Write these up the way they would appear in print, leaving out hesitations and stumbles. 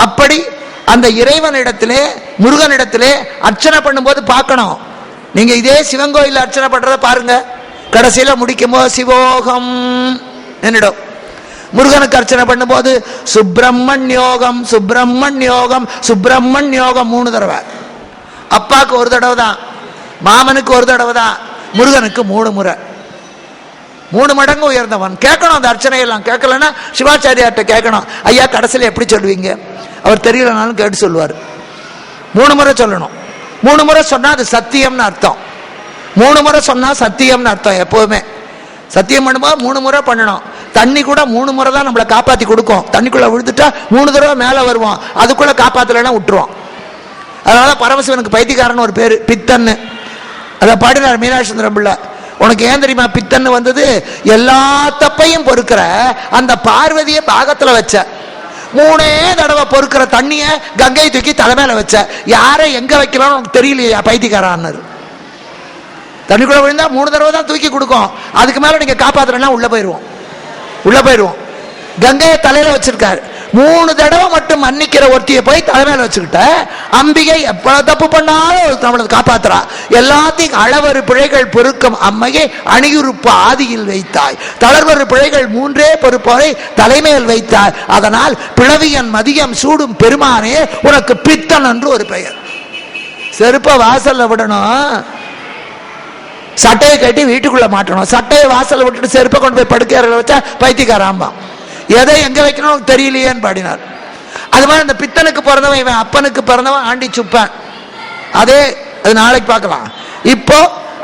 அப்படி அந்த இறைவனிடத்திலே முருகனிடத்திலே அர்ச்சனை பண்ணும்போது பார்க்கணும். நீங்க இதே சிவன் கோயில் அர்ச்சனை பண்றத பாருங்க, கடைசியில முடிக்கும் போது சிவோகம் என்னிடம். முருகனுக்கு அர்ச்சனை பண்ணும்போது சுப்பிரமணியோகம் சுப்பிரமணியோகம் சுப்பிரமணியோகம் 3 தடவை. அப்பாவுக்கு 1 தடவை தான், மாமனுக்கு 1 தடவை தான், முருகனுக்கு 3 முறை. 3 மடங்கு உயர்ந்தவன். கேட்கணும் அந்த அர்ச்சனையெல்லாம். கேட்கலன்னா சிவாச்சாரியார்கிட்ட கேட்கணும், ஐயா கடைசியில் எப்படி சொல்லுவீங்க? அவர் தெரியலனாலும் கேட்டு சொல்லுவார். 3 முறை சொல்லணும். 3 முறை சொன்னா அது சத்தியம்னு அர்த்தம். 3 முறை சொன்னா சத்தியம்னு அர்த்தம். எப்பவுமே சத்தியம் பண்ணும்போது 3 முறை பண்ணணும். தண்ணி கூட 3 முறை தான் நம்மளை காப்பாற்றி கொடுக்கும். தண்ணிக்குள்ள விழுந்துட்டா 3 தடவை மேலே வருவோம், அதுக்குள்ள காப்பாற்றலைன்னா விட்டுருவோம். அதனால பரமசிவனுக்கு பைத்தியக்காரன் ஒரு பேரு, பித்தன்னு. அதை பாடினார் மீனாட்சி சுந்தரம் பிள்ளை. உனக்கு ஏன் தெரியுமா பித்தன்னு வந்தது? எல்லா தப்பையும் பொறுக்கிற அந்த பார்வதியை பாகத்துல வச்ச 3 தடவை பொறுக்கிற தண்ணிய கங்கை தூக்கி தலைமையில வச்ச. யாரை எங்க வைக்கலாம்னு உனக்கு தெரியலையா பைத்தியக்காரன்? தண்ணிக்குள்ள விழுந்தா 3 தடவை தான் தூக்கி கொடுக்கும், அதுக்கு மேல நீங்க காப்பாத்துறா உள்ள போயிருவோம். கங்கையை தலையில வச்சிருக்காரு. 3 தடவை மட்டும் மன்னிக்கிற ஒருத்தியை போய் தலைமையில வச்சுக்கிட்ட அம்பிகை எப்ப தப்பு பண்ணாலும் நம்மளை காப்பாத்துறா. எல்லாத்தையும் அளவரு பிழைகள் பொறுக்கும் அம்மையை அணியுறுப்பு ஆதியில் வைத்தாய், தளர்வரு பிழைகள் 3 பொறுப்போரை தலைமையில் வைத்தாய். அதனால் பிளவியன் மதியம் சூடும் பெருமானே உனக்கு பித்தன் என்று ஒரு பெயர். செருப்ப வாசல்ல விடணும், சட்டையை கட்டி வீட்டுக்குள்ள மாட்டணும். சட்டையை வாசல்ல விட்டுட்டு செருப்பை கொண்டு போய் படுக்கையறையில் வச்சா பைத்தியக்காராம்பா. எதை எங்க வைக்கணும் தெரியலையேன்னு பாடினார். அது மாதிரி இந்த பித்தனுக்கு பிறந்தவன் இவன் அப்பனுக்கு பிறந்தவன் ஆண்டி சுப்பன். அது நாளைக்கு பார்க்கலாம். இப்போ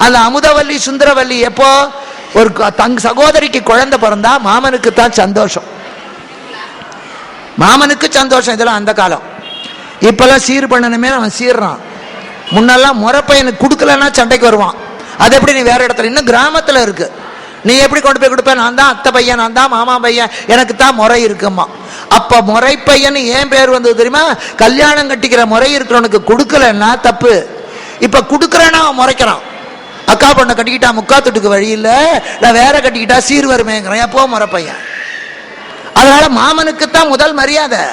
அந்த அமுதவல்லி சுந்தரவல்லி எப்போ ஒரு சகோதரிக்கு குழந்தை பிறந்தா மாமனுக்கு தான் சந்தோஷம். மாமனுக்கு சந்தோஷம். இதெல்லாம் அந்த காலம். இப்பெல்லாம் சீர் பண்ணணுமே அவன் சீர்றான். முன்னெல்லாம் முறைப்பையனுக்கு கொடுக்கலன்னா சண்டைக்கு வருவான். அது எப்படி நீ வேற இடத்துல, இன்னும் கிராமத்துல இருக்கு, நீ எப்படி கொண்டு போய் கொடுப்ப? நான் தான் அத்தை பையன், நான் தான் மாமா பையன், எனக்கு தான் முறை இருக்குமா. அப்ப முறை பையன் ஏன் பேர் வந்தது தெரியுமா? கல்யாணம் கட்டிக்கிற முறை இருக்கிறவனுக்கு கொடுக்கலன்னா தப்பு. இப்ப கொடுக்கறேன்னா அவன் முறைக்கிறான். அக்கா பொண்ணை கட்டிக்கிட்டா முக்காத்துட்டுக்கு வழி இல்ல, நான் வேற கட்டிக்கிட்டா சீர் வருமேங்கிறேன். எப்போ முறை பையன். அதனால மாமனுக்கு தான் முதல் மரியாதை.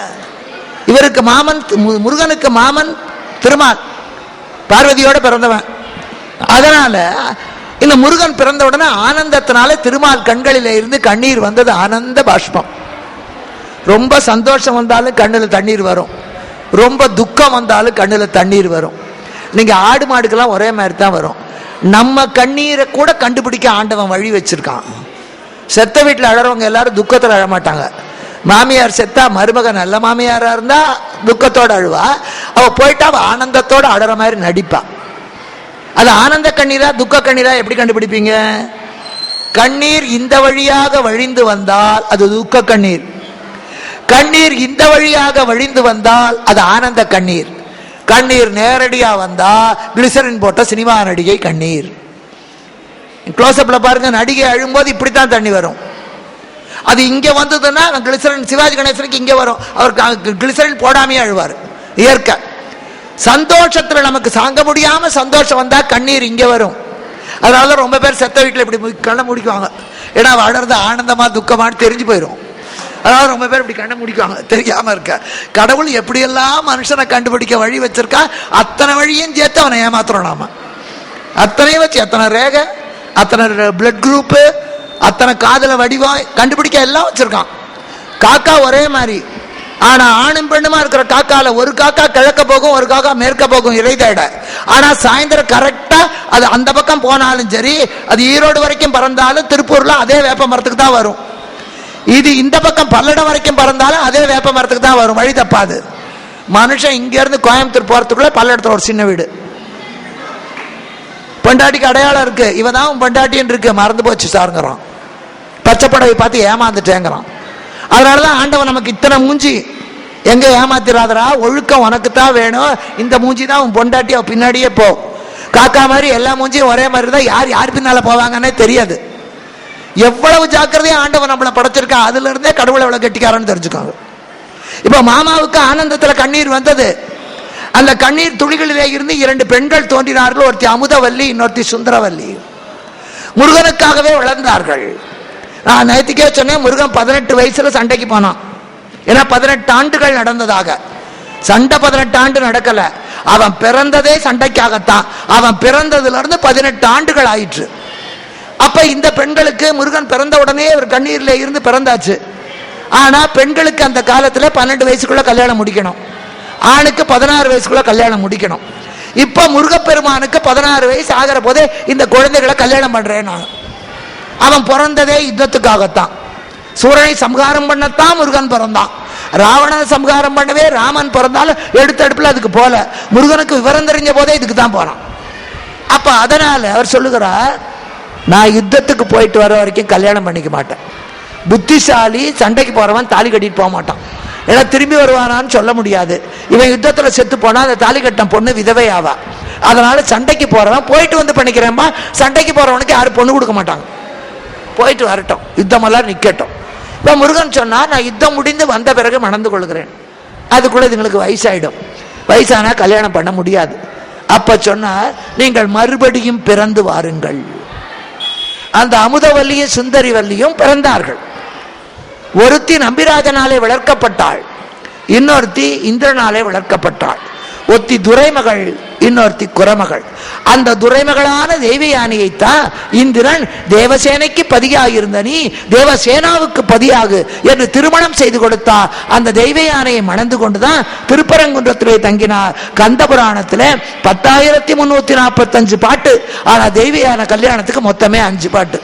இவருக்கு மாமன், முருகனுக்கு மாமன் திருமால், பார்வதியோட பிறந்தவன். அதனால இந்த முருகன் பிறந்த உடனே ஆனந்தத்தினால திருமால் கண்களில இருந்து கண்ணீர் வந்தது, ஆனந்த பாஷ்பம். ரொம்ப சந்தோஷம் வந்தாலும் கண்ணுல தண்ணீர் வரும், ரொம்ப துக்கம் வந்தாலும் கண்ணுல தண்ணீர் வரும். நீங்க ஆடு மாடுக்கெல்லாம் ஒரே மாதிரி தான் வரும். நம்ம கண்ணீரை கூட கண்டுபிடிக்க ஆண்டவன் வழி வச்சிருக்கான். செத்த வீட்டில் அழறவங்க எல்லாரும் துக்கத்தில் அழமாட்டாங்க. மாமியார் செத்தா மருமகன் நல்ல மாமியாரா இருந்தா துக்கத்தோட அழுவா, அவ போயிட்டா அவ ஆனந்தத்தோட அழற மாதிரி நடிப்பா. அது ஆனந்த கண்ணீரா துக்க கண்ணீரா எப்படி கண்டுபிடிப்பீங்க? கண்ணீர் இந்த வழியாக வழிந்து வந்தால் அது துக்க கண்ணீர், கண்ணீர் இந்த வழியாக வழிந்து வந்தால் அது ஆனந்த கண்ணீர். கண்ணீர் நேரடியா வந்தா கிளிசரின் போட்ட சினிமா நடிகை கண்ணீர். க்ளோஸ்அப்ல பாருங்க, நடிகை அழும்போது இப்படித்தான் தண்ணி வரும். அது இங்க வந்ததுன்னா கிளிசரின், சிவாஜி கணேசனுக்கு இங்க வரும், அவர் கிளிசரின் போடாமையே அழுவார். இயற்கை. சந்தோஷத்துல நமக்கு சாங்க முடியாம சந்தோஷம் வந்தா கண்ணீர் இங்க வரும். அதனால ரொம்ப பேர் செத்த வீட்டுல இப்படி கண்ணை முடிக்குவாங்க. ஏன்னா வளர்ந்து ஆனந்தமா துக்கமானு தெரிஞ்சு போயிடும். அதனால ரொம்ப பேர் இப்படி கண்ணை முடிக்குவாங்க தெரியாம இருக்க. கடவுள் எப்படியெல்லாம் மனுஷனை கண்டுபிடிக்க வழி வச்சிருக்கா, அத்தனை வழியும் சேர்த்து அவனை ஏமாத்துறோம் நாம. அத்தனையும் வச்சு, அத்தனை ரேகை, அத்தனை பிளட் குரூப், அத்தனை காதல வடிவம் கண்டுபிடிக்க எல்லாம் வச்சிருக்கான். காக்கா ஒரே மாதிரி, ஆனா ஆணும் பெண்ணுமா இருக்கிற காக்கால ஒரு காக்கா கிழக்க போகும், ஒரு காக்கா மேற்க போகும் இறை தேட. ஆனா சாயந்தரம் கரெக்டா அது அந்த பக்கம் போனாலும் சரி, அது ஈரோடு வரைக்கும் பறந்தாலும் திருப்பூர்ல அதே வேப்ப மரத்துக்கு தான் வரும். இது இந்த பக்கம் பல்லடம் வரைக்கும் பறந்தாலும் அதே வேப்ப மரத்துக்கு தான் வரும், வழி தப்பாது. மனுஷன் இங்க இருந்து கோயம்புத்தூர் போறதுக்குள்ள பல்லடத்துல ஒரு சின்ன வீடு. பொண்டாட்டிக்கு அடையாளம் இருக்கு, இவதான் பொண்டாட்டின்னு இருக்கு, மறந்து போச்சு சாருங்கிறான். பச்சைப்படவை பார்த்து ஏமாந்துட்டேங்கிறான். அதனாலதான் ஆண்டவன் நமக்கு இத்தனை மூஞ்சி. எங்க ஏமாத்திராதரா, ஒழுக்கம் உனக்கு தான் வேணும், இந்த மூஞ்சி தான் உன் பொண்டாட்டி, அவ பின்னாடியே போ. காக்கா மாதிரி எல்லா மூஞ்சியும் ஒரே மாதிரி தான், யார் யார் பின்னால போவாங்கன்னே தெரியாது. எவ்வளவு ஜாக்கிரதையா ஆண்டவன் நம்மளை படைச்சிருக்கா, அதுல இருந்தே கடவுளை எவ்வளவு கெட்டிக்காரன்னு தெரிஞ்சுக்காங்க. இப்ப மாமாவுக்கு ஆனந்தத்துல கண்ணீர் வந்தது. அந்த கண்ணீர் துளிகளிலே இருந்து 2 பெண்கள் தோன்றினார்கள். ஒருத்தி அமுதவல்லி, இன்னொருத்தி சுந்தரவல்லி. முருகனுக்காகவே வளர்ந்தார்கள். நான் நேற்றுக்கே சொன்னேன், முருகன் 18 வயசுல சண்டைக்கு போனான். ஏன்னா 18 ஆண்டுகள் நடந்ததாக. சண்டை 18 ஆண்டு நடக்கல, அவன் பிறந்ததே சண்டைக்காகத்தான். அவன் பிறந்ததுல இருந்து 18 ஆண்டுகள் ஆயிற்று. அப்ப இந்த பெண்களுக்கு முருகன் பிறந்த உடனே ஒரு கண்ணீர்ல இருந்து பிறந்தாச்சு. ஆனா பெண்களுக்கு அந்த காலத்துல 12 வயசுக்குள்ள கல்யாணம் முடிக்கணும், ஆணுக்கு 16 வயசுக்குள்ள கல்யாணம் முடிக்கணும். இப்ப முருகப்பெருமானுக்கு 16 வயசு ஆகிற போதே இந்த குழந்தைகளை கல்யாணம் பண்றேன். அவன் பிறந்ததே யுத்தத்துக்காகத்தான். சூரனை சம்ஹாரம் பண்ணத்தான் முருகன் பிறந்தான். ராவணனை சம்ஹாரம் பண்ணவே ராமன் பிறந்தாலும் எடுத்தடுப்புல அதுக்கு போல. முருகனுக்கு விவரம் தெரிஞ்ச போதே இதுக்கு தான் போறான். அப்ப அதனால அவர் சொல்லுகிறார், நான் யுத்தத்துக்கு போயிட்டு வர வரைக்கும் கல்யாணம் பண்ணிக்க மாட்டேன். புத்திசாலி சண்டைக்கு போறவன் தாலி கட்டிட்டு போக மாட்டான். ஏன்னா திரும்பி வருவானான்னு சொல்ல முடியாது. இவன் யுத்தத்துல செத்து போனா அந்த தாலி கட்டம் பொண்ணு விதவை ஆவா. அதனால சண்டைக்கு போறவன் போயிட்டு வந்து பண்ணிக்கிறேன்பா. சண்டைக்கு போறவனுக்கு யாரும் பொண்ணு கொடுக்க மாட்டாங்க. போயிட்டு வரட்டும், யுத்தமெல்லாம் நிக்கட்டும். இப்ப முருகன் சொன்னா, நான் யுத்தம் முடிந்து வந்த பிறகு மணந்து கொள்கிறேன். அதுக்குள்ள இதுங்களுக்கு வயசாயிடும், வயசானா கல்யாணம் பண்ண முடியாது. அப்ப சொன்னார், நீங்கள் மறுபடியும் பிறந்து வாருங்கள். அந்த அமுதவல்லியும் சுந்தரி வல்லியும் பிறந்தார்கள். ஒருத்தி நம்பிராஜனாலே வளர்க்கப்பட்டாள், இன்னொருத்தி இந்திரனாலே வளர்க்கப்பட்டாள். ஒருத்தி துரைமகள், இன்னொருத்தி குரமகள். அந்த துரைமகளான தெய்வயானையைத்தான் இந்திரன் தேவசேனைக்கு பதியாக இருந்த நீ தேவசேனாவுக்கு பதியாகு என்று திருமணம் செய்து கொடுத்தா. அந்த தெய்வயானையை மணந்து கொண்டுதான் திருப்பரங்குன்றத்திலே தங்கினார். கந்த புராணத்திலே 10,345 பாட்டு. ஆனா தெய்வயான கல்யாணத்துக்கு மொத்தமே 5 பாட்டு.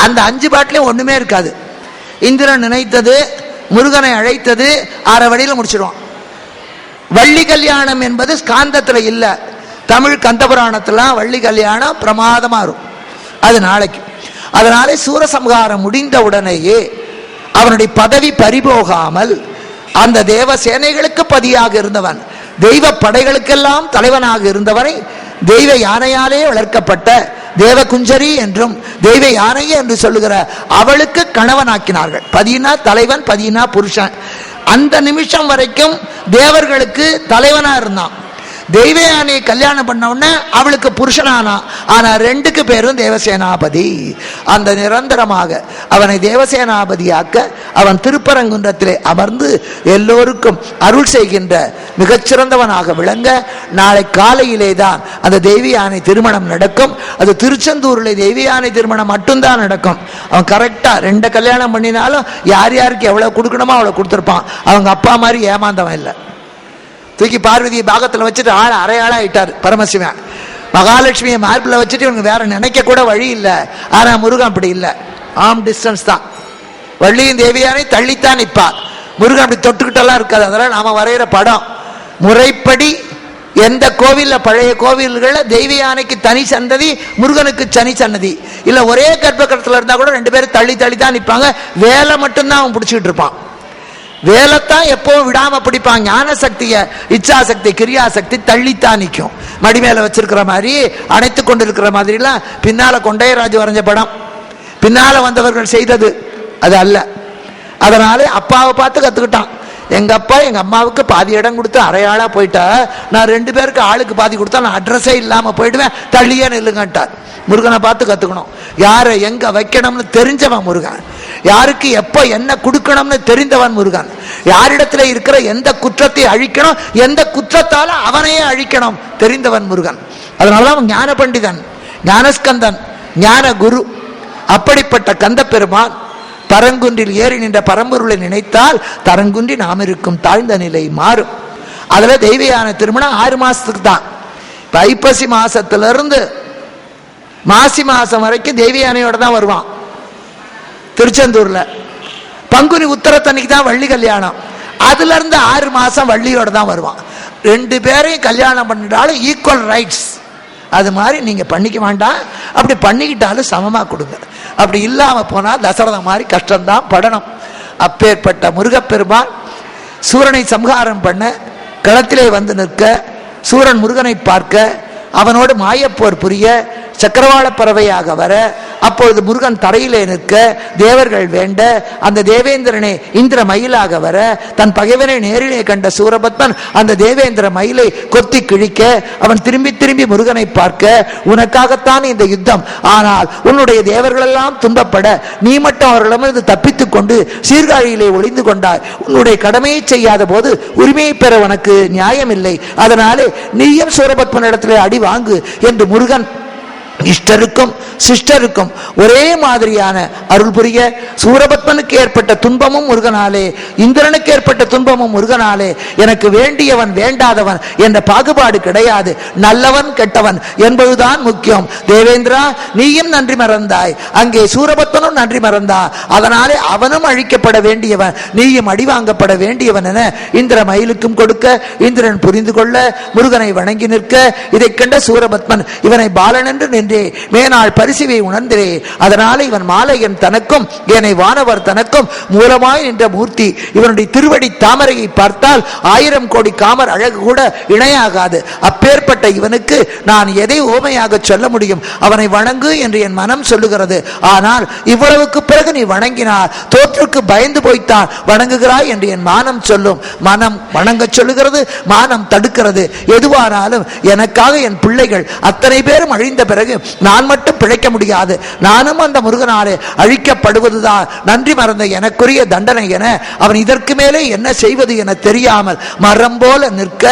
அந்த 5 பாட்டுலயும் ஒண்ணுமே இருக்காது. இந்திரன் நினைத்தது, முருகனை அழைத்தது, 6 வழியில முடிச்சிடுவான். வள்ளி கல்யாணம் என்பது ஸ்காந்தத்துல இல்ல. தமிழ் கந்தபுராணத்துல வள்ளி கல்யாணம் பிரமாதமா இருக்கும். அது நாளைக்கு. அதனாலே சூரசம்ஹாரம் முடிந்த உடனேயே அவனுடைய பதவி பறிபோகாமல் அந்த தேவ சேனைகளுக்கு பதியாக இருந்தவன், தெய்வ படைகளுக்கெல்லாம் தலைவனாக இருந்தவரை தெய்வ யானையாலே வளர்க்கப்பட்ட தேவகுஞ்சரி என்றும் தெய்வ யானை என்று சொல்லுகிற அவளுக்கு கணவனாக்கினார்கள். பதினா தலைவன், பதினா புருஷன். அந்த நிமிஷம் வரைக்கும் தேவர்களுக்கு தலைவனா இருந்தான். தெய்வ யானையை கல்யாணம் பண்ண உடனே அவளுக்கு புருஷனானா. ஆனா 2க்கு பேரும் தேவசேனாபதி. அந்த நிரந்தரமாக அவனை தேவசேனாபதியாக்க அவன் திருப்பரங்குன்றத்திலே அமர்ந்து எல்லோருக்கும் அருள் செய்கின்ற மிகச்சிறந்தவனாக விளங்க நாளை காலையிலே தான் அந்த தெய்வ யானை திருமணம் நடக்கும். அது திருச்செந்தூரில் தெய்வ யானை திருமணம் மட்டும்தான் நடக்கும். அவன் கரெக்டா 2 கல்யாணம் பண்ணினாலும் யார் யாருக்கு எவ்வளவு கொடுக்கணுமோ அவ்வளவு கொடுத்துருப்பான். அவங்க அப்பா மாதிரி ஏமாந்தவன் இல்லை. தூக்கி பார்வதியை பாகத்தில் வச்சுட்டு ஆள் அரையாளா ஆயிட்டார் பரமசிவன். மகாலட்சுமியை மார்பில் வச்சுட்டு இவங்க வேற நினைக்க கூட வழி இல்லை. ஆனா முருகன் அப்படி இல்லை, ஆம் டிஸ்டன்ஸ் தான். வள்ளியும் தேவியானை தள்ளித்தான் நிற்பா. முருகன் அப்படி தொட்டுக்கிட்டெல்லாம் இருக்காது. அதெல்லாம் நாம வரைகிற படம். முறைப்படி எந்த கோவில்ல, பழைய கோவில்கள்ல தெய்வ யானைக்கு தனி சன்னதி, முருகனுக்கு தனி சன்னதி இல்ல. ஒரே கர்ப்பகரத்துல இருந்தா கூட 2 பேரும் தள்ளி தள்ளி தான் நிற்பாங்க. வேலை மட்டும்தான் அவன் பிடிச்சிட்டு இருப்பான். வேலைத்தான் எப்பவும் விடாம பிடிப்பான். ஞான சக்திய, இச்சா சக்தி, கிரியா சக்தி தள்ளித்தான் நிற்கும். மடி மேல வச்சிருக்கிற மாதிரி, அணைத்து கொண்டு இருக்கிற மாதிரி எல்லாம் பின்னால கொண்டையராஜ் வரைஞ்ச படம், பின்னால வந்தவர்கள் செய்தது அது அல்ல. அதனால அப்பாவை பார்த்து கத்துக்கிட்டான். எங்க அப்பா எங்க அம்மாவுக்கு பாதி இடம் கொடுத்து அரையாளா போயிட்டா, நான் 2 பேருக்கு ஆளுக்கு பாதி கொடுத்தா நான் அட்ரஸே இல்லாம போயிடுவேன், தள்ளியே நில்லுங்கட்டார். முருகனை பார்த்து கத்துக்கணும். யாரை எங்க வைக்கணும்னு தெரிஞ்சவன் முருகன். யாருக்கு எப்ப என்ன கொடுக்கணும்னு தெரிந்தவன் முருகன். யாரிடத்துல இருக்கிற எந்த குற்றத்தை அழிக்கணும், எந்த குற்றத்தால அவனையே அழிக்கணும் தெரிந்தவன் முருகன். அதனாலதான் அவன் ஞான பண்டிதன், ஞானஸ்கந்தன், ஞான குரு. அப்படிப்பட்ட கந்த பெருமான் பரங்குன்றில் ஏறி நின்ற பரம்பொருளை நினைத்தால் தரங்குன்றி நாம் இருக்கும் தாழ்ந்த நிலை மாறும். அதுல தெய்வயான திருமணம் 6 மாசத்துக்கு தான். ஐப்பசி மாசத்திலிருந்து மாசி மாசம் வரைக்கும் தெய்வ யானையோட தான் வருவான் திருச்செந்தூர்ல. பங்குனி உத்தரத்தன்னைக்கு தான் வள்ளி கல்யாணம். அதுல இருந்து 6 மாசம் வள்ளியோட தான் வருவான். 2 பேரையும் கல்யாணம் பண்ணிட்டாலும் ஈக்குவல் ரைட்ஸ். அது மாதிரி நீங்க பண்ணிக்க வேண்டாம். அப்படி பண்ணிக்கிட்டாலும் சமமா கொடுங்க. அப்படி இல்லாம போனா தசரதம் மாதிரி கஷ்டம்தான் படணும். அப்பேற்பட்ட முருகப்பெருமான் சூரனை சம்ஹாரம் பண்ண களத்திலே வந்து நிற்க, சூரன் முருகனை பார்க்க, அவனோடு மாயப்போர் புரிய, சக்கரவாள பறவையாக வர, அப்பொழுது முருகன் தரையிலே நிற்க, தேவர்கள் வேண்ட, அந்த தேவேந்திரனே இந்திர மயிலாக வர, தன் பகைவனை நேரிலே கண்ட சூரபத்மன் அந்த தேவேந்திர மயிலை கொத்தி கிழிக்க, அவன் திரும்பி திரும்பி முருகனை பார்க்க, உனக்காகத்தான் இந்த யுத்தம், ஆனால் உன்னுடைய தேவர்கள் எல்லாம் துன்பப்பட நீ மட்டும் அவர்களிடமிருந்து தப்பித்துக் கொண்டு சீர்காழியிலே ஒளிந்து கொண்டாய். உன்னுடைய கடமையை செய்யாத போது உரிமையை பெற உனக்கு நியாயம் இல்லை. அதனாலே நீயும் சூரபத்மனிடத்திலே அடி வாங்கு என்று முருகன் இஷ்டருக்கும் சிஷ்டருக்கும் ஒரே மாதிரியான அருள் புரிய, சூரபத்மனுக்கு ஏற்பட்ட துன்பமும் முருகனாலே, இந்திரனுக்கு ஏற்பட்ட துன்பமும் முருகனாலே, எனக்கு வேண்டியவன் வேண்டாதவன் என்ற பாகுபாடு கிடையாது. நல்லவன் கெட்டவன் என்பதுதான் முக்கியம். தேவேந்திரா, நீயும் நன்றி மறந்தாய், அங்கே சூரபத்மனும் நன்றி மறந்தான், அதனாலே அவனும் அழிக்கப்பட வேண்டியவன், நீயும் அடிவாங்கப்பட வேண்டியவன் என இந்திர மயிலுக்கும் கொடுக்க, இந்திரன் புரிந்து கொள்ள முருகனை வணங்கி நிற்க, இதை கண்ட சூரபத்மன் இவனை பாலன் என்று நின்றே மேனாள் பரிசுவை உணர்ந்தே, அதனால இவன் மாலையன் தனக்கும் என்னை வானவர் தனக்கும் மூலமாய் நின்ற மூர்த்தி, இவனுடைய திருவடி தாமரையை பார்த்தால் 1000 கோடி காமர் அழகு கூட இணையாகாது. அப்பேற்பட்ட இவனுக்கு நான் எதை ஓமையாக சொல்ல முடியும்? அவனை வணங்கு என்று என் மனம் சொல்லுகிறது. ஆனால் இவ்வளவுக்கு பிறகு நீ வணங்கினார் தோற்றுக்கு பயந்து போய்த்தான் வணங்குகிறாய் என்று என் மானம் சொல்லும். மனம் வணங்க சொல்லுகிறது, மானம் தடுக்கிறது. எதுவானாலும் எனக்காக என் பிள்ளைகள் அத்தனை பேரும் அழிந்த பிறகு நான் மட்டும் பிழைக்க முடியாது. நானும் அந்த முருகனாலே அழிக்கப்படுவதுதான் நன்றி மறந்த எனக்குரிய தண்டனை என அவன் இதற்கு மேலே என்ன செய்வது என தெரியாமல் மரம் போல நிற்க,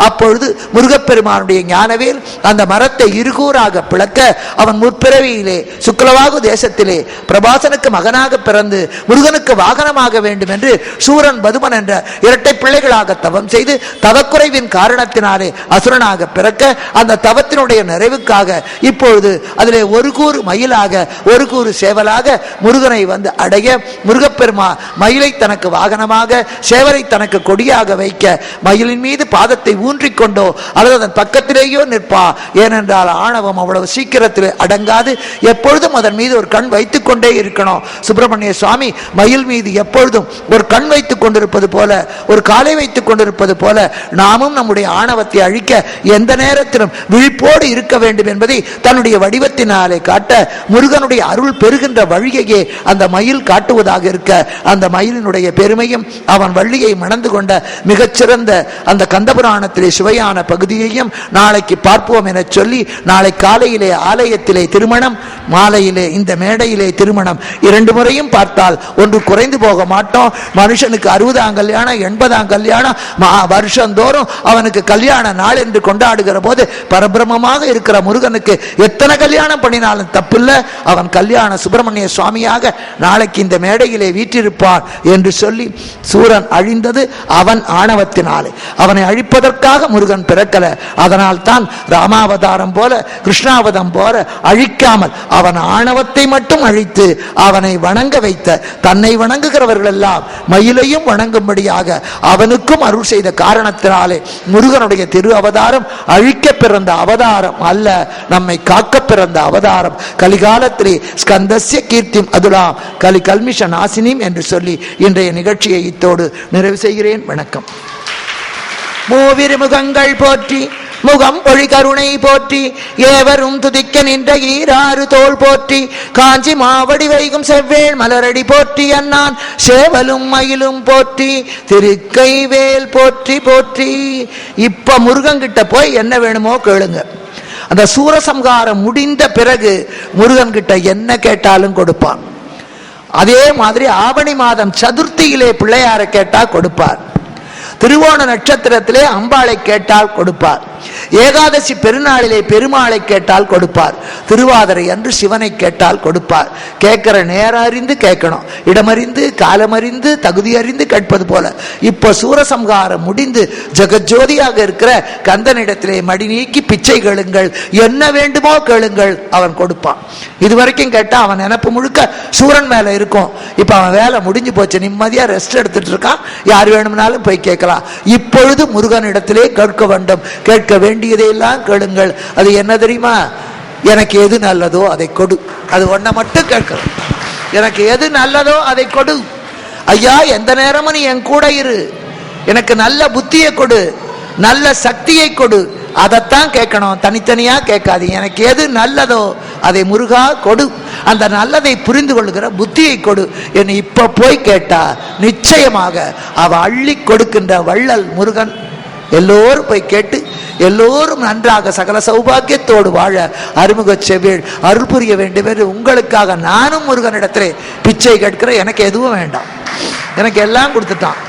அப்பொழுது முருகப்பெருமானுடைய ஞானவேல் அந்த மரத்தை இருகூறாக பிளக்க, அவன் முற்பிறவியிலே சுக்லவாகு தேசத்திலே பிரபாசனுக்கு மகனாக பிறந்து முருகனுக்கு வாகனமாக வேண்டும் என்று சூரன் பதுமன் என்ற இரட்டை பிள்ளைகளாக தவம் செய்து தவக்குறைவின் காரணத்தினாலே அசுரனாக பிறக்க, அந்த தவத்தினுடைய நிறைவுக்காக இப்பொழுது அதிலே ஒரு கூறு மயிலாக ஒரு கூறு சேவலாக முருகனை வந்து அடைய, முருகப்பெருமா மயிலை தனக்கு வாகனமாக சேவலை தனக்கு கொடியாக வைக்க, மயிலின் மீது பாதத்தை ஊன்றிக்கொண்டோ அல்லது அதன் பக்கத்திலேயோ நிற்பா. ஏனென்றால் ஆணவம் அவ்வளவு சீக்கிரத்தில் அடங்காது. எப்பொழுதும் அதன் மீது ஒரு கண் வைத்துக் கொண்டே இருக்கணும். சுப்பிரமணிய சுவாமி மயில் மீது எப்பொழுதும் ஒரு கண் வைத்துக் கொண்டிருப்பது போல, ஒரு காலை வைத்துக் கொண்டிருப்பது போல, நாமும் நம்முடைய ஆணவத்தை அழிக்க எந்த நேரத்திலும் விழிப்போடு இருக்க வேண்டும் என்பதை தன்னுடைய வடிவத்தினாலே காட்ட, முருகனுடைய அருள் பெறுகின்ற வழியையே அந்த மயில் காட்டுவதாக இருக்க, அந்த மயிலினுடைய பெருமையும் அவன் வள்ளியை மணந்து கொண்ட மிகச்சிறந்த அந்த கந்தபுராணத்திலே சுவையான பகுதியையும் நாளைக்கு பார்ப்போம் என சொல்லி, நாளை காலையிலே ஆலயத்திலே திருமணம், மாலையிலே இந்த மேடையிலே திருமணம், 2 முறையும் பார்த்தால் ஒன்று குறைந்து போக மாட்டோம். மனுஷனுக்கு 60ஆம் கல்யாணம் 80ஆம் கல்யாணம் வருஷந்தோறும் அவனுக்கு கல்யாண நாள் என்று கொண்டாடுகிற போது பரபிரமமாக இருக்கிற முருகனுக்கு எத்தனை கல்யாணம் பண்ணினாலும் தப்பில்ல. அவன் கல்யாண சுப்பிரமணிய சுவாமியாக நாளைக்கு இந்த மேடையிலே வீற்றிருப்பான் என்று சொல்லி, சூரன் அழிந்தது அவன் ஆணவத்தினாலே. அவனை அழிப்பதற்காக முருகன் பிறக்கல. அதனால் தான் ராமாவதாரம் போல கிருஷ்ணாவதம் போல அழிக்காமல் அவன் ஆணவத்தை மட்டும் அழித்து அவனை வணங்க வைத்த, தன்னை வணங்குகிறவர்கள் எல்லாம் மயிலையும் வணங்கும்படியாக அவனுக்கும் அருள் செய்த காரணத்தினாலே முருகனுடைய திரு அவதாரம் அழிக்க பிறந்த அவதாரம் அல்ல, நம்மை காக்க பிறந்த அவதாரம். கலிகாலத்திலே ஸ்கந்தஸ்ய கீர்த்திம் அதுலாம் கலி கல்மிஷ நாசினிம் என்று சொல்லி இன்றைய நிகழ்ச்சியை இத்தோடு நிறைவு செய்கிறேன். வணக்கம். மூவிரு முகங்கள் போற்றி, முகம் பொழி கருணை போற்றி, ஏவரும் துதிக்க நின்ற ஈராறு தோள் போற்றி, காஞ்சி மாவடி வைகும் செவ்வேள் மலரடி போற்றி, அண்ணான் சேவலும் மயிலும் போற்றி, திருக்கைவேல் போற்றி போற்றி. இப்ப முருகன்கிட்ட போய் என்ன வேணுமோ கேளுங்க. அந்த சூரசம்ஹாரம் முடிந்த பிறகு முருகன் கிட்ட என்ன கேட்டாலும் கொடுப்பான். அதே மாதிரி ஆவணி மாதம் சதுர்த்தியிலே பிள்ளையாரை கேட்டா கொடுப்பார். திருவோண நட்சத்திரத்திலே அம்பாளை கேட்டால் கொடுப்பார். ஏகாதசி பெருநாளிலே பெருமாளை கேட்டால் கொடுப்பார். திருவாதிரை அன்று சிவனை கேட்டால் கொடுப்பார். கேட்கிற நேரம் அறிந்து கேட்கணும், இடமறிந்து காலமறிந்து தகுதி அறிந்து கேட்பது போல. இப்ப சூரசம்ஹாரம் முடிந்து ஜெகஜோதியாக இருக்கிற கந்தனிடத்திலே மடி நீக்கி பிச்சை கேளுங்கள், என்ன வேண்டுமோ கேளுங்கள், அவன் கொடுப்பான். இதுவரைக்கும் கேட்டா அவன் நினைப்பு முழுக்க சூரன் மேல இருக்கும். இப்ப அவன் வேலை முடிஞ்சு போச்சு, நிம்மதியா ரெஸ்ட் எடுத்துட்டு இருக்கான். யார் வேணும்னாலும் போய் கேட்கலாம். இப்பொழுது முருகனிடத்திலே கேட்க வேண்டும். கேட்க வேண்டியதையெல்லாம் கேளுங்கள். அது என்ன தெரியுமா? எனக்கு எது நல்லதோ அதை கொடு. அது ஒன்றை மட்டும் கேட்கணும். எனக்கு எது நல்லதோ அதை கொடு ஐயா. எந்த நேரமும் நீ என் கூட இரு. எனக்கு நல்ல புத்தியை கொடு, நல்ல சக்தியை கொடு. அதைத்தான் கேட்கணும், தனித்தனியா கேட்காது. எனக்கு எது நல்லதோ அதை முருகா கொடு, அந்த நல்லதை புரிந்து கொள்கிற புத்தியை கொடு என்று இப்ப போய் கேட்டா நிச்சயமாக அவ அள்ளி கொடுக்கின்ற வள்ளல் முருகன். எல்லோரும் போய் கேட்டு எல்லோரும் நன்றாக சகல சௌபாக்கியத்தோடு வாழ அருமுக செவ்வேள் அருள் புரிய வேண்டும் என்று உங்களுக்காக நானும் முருகனிடத்திலே பிச்சை கேட்கிறேன். எனக்கு எதுவும் வேண்டாம், எனக்கு எல்லாம் கொடுத்துட்டான்.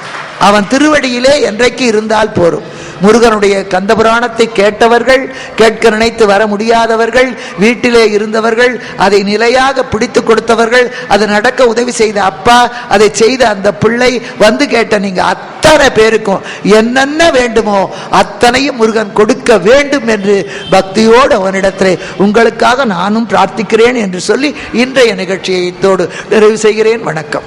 அவன் திருவடியிலே என்றைக்கு இருந்தால் போரும். முருகனுடைய கந்த புராணத்தை கேட்டவர்கள், கேட்க நினைத்து வர முடியாதவர்கள், வீட்டிலே இருந்தவர்கள், அதை நிலையாக பிடித்து கொடுத்தவர்கள், அது நடக்க உதவி செய்த அப்பா, அதை செய்த அந்த பிள்ளை, வந்து கேட்ட நீங்க அத்தனை பேருக்கும் என்னென்ன வேண்டுமோ அத்தனையும் முருகன் கொடுக்க வேண்டும் என்று பக்தியோடு அவனிடத்திலே உங்களுக்காக நானும் பிரார்த்திக்கிறேன் என்று சொல்லி இன்றைய நிகழ்ச்சியை நிறைவு செய்கிறேன். வணக்கம்.